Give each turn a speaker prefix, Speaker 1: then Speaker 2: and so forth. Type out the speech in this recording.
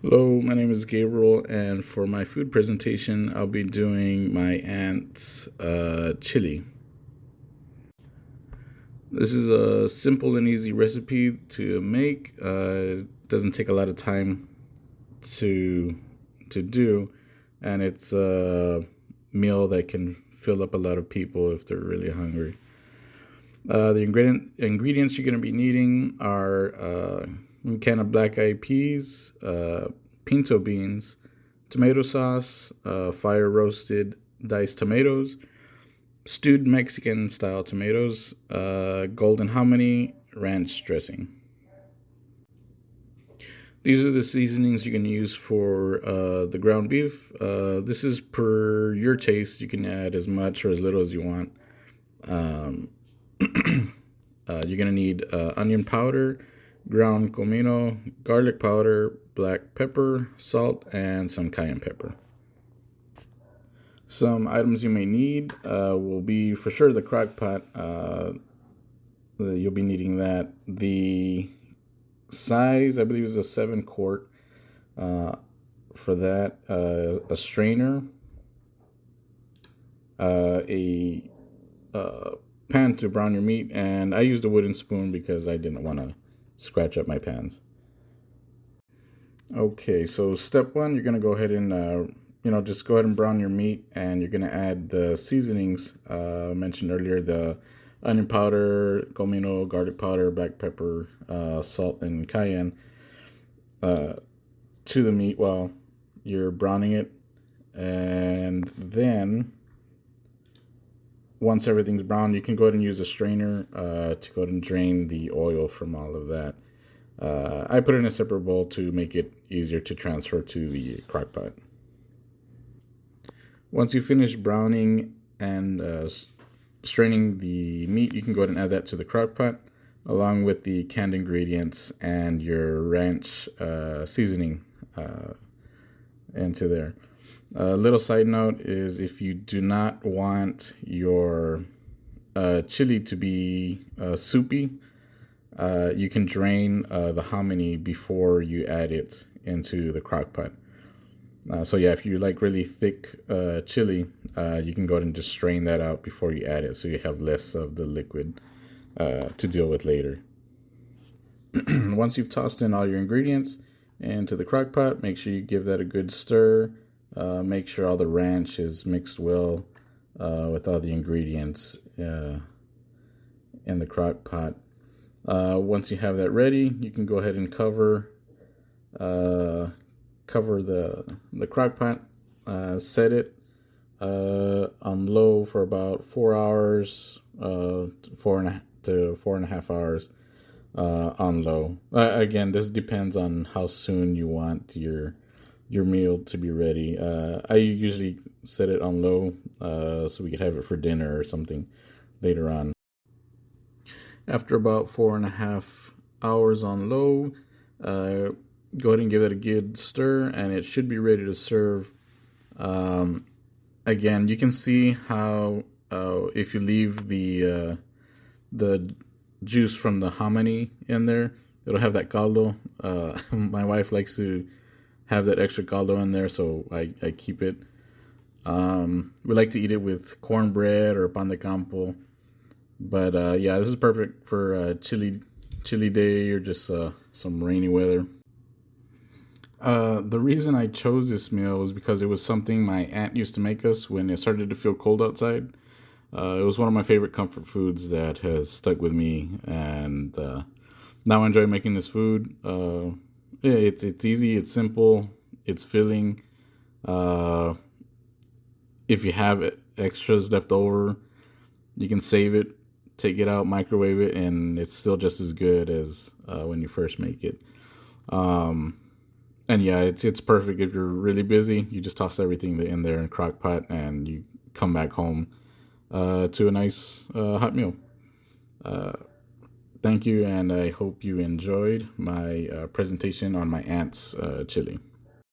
Speaker 1: Hello, my name is Gabriel, and for my food presentation, I'll be doing my aunt's chili. This is a simple and easy recipe to make. It doesn't take a lot of time to do, and it's a meal that can fill up a lot of people if they're really hungry. The ingredients you're going to be needing are a can of black eyed peas, pinto beans, tomato sauce, fire roasted diced tomatoes, stewed Mexican style tomatoes, golden hominy, ranch dressing. These are the seasonings you can use for the ground beef. This is per your taste. You can add as much or as little as you want. Um, you're going to need onion powder, ground comino, garlic powder, black pepper, salt, and some cayenne pepper. Some items you may need will be for sure the crock pot. You'll be needing that. The size, I believe, is a 7-quart. For that, a strainer, a pan to brown your meat, and I used a wooden spoon because I didn't want to scratch up my pans. Okay, so step one, you're gonna go ahead and just go ahead and brown your meat, and you're gonna add the seasonings mentioned earlier: the onion powder, comino, garlic powder, black pepper, salt, and cayenne to the meat while you're browning it, and then once everything's brown, you can go ahead and use a strainer to go ahead and drain the oil from all of that. I put it in a separate bowl to make it easier to transfer to the crock pot. Once you finish browning and straining the meat, you can go ahead and add that to the crock pot along with the canned ingredients and your ranch seasoning into there. A little side note is if you do not want your chili to be soupy, you can drain the hominy before you add it into the crock pot. So yeah, if you like really thick chili, you can go ahead and just strain that out before you add it so you have less of the liquid to deal with later. Once you've tossed in all your ingredients into the crock pot, make sure you give that a good stir. Make sure all the ranch is mixed well with all the ingredients in the crock pot. Once you have that ready, you can go ahead and cover the crock pot. Set it on low for about 4 hours, 4.5 hours on low. Again, this depends on how soon you want your meal to be ready. I usually set it on low so we could have it for dinner or something later on. After about 4.5 hours on low, go ahead and give it a good stir, and it should be ready to serve. Again, you can see how if you leave the juice from the hominy in there, it'll have that caldo. My wife likes to have that extra caldo in there, so I keep it. We like to eat it with cornbread or pan de campo. But yeah, this is perfect for chilly day or just some rainy weather. The reason I chose this meal was because it was something my aunt used to make us when it started to feel cold outside. It was one of my favorite comfort foods that has stuck with me, and now I enjoy making this food. Yeah, it's easy, it's simple, it's filling. If you have extras left over, you can save it, take it out, microwave it, and it's still just as good as when you first make it. And yeah, it's perfect if you're really busy. You just toss everything in there in crock pot, and you come back home to a nice hot meal. Thank you, and I hope you enjoyed my presentation on my aunt's chili.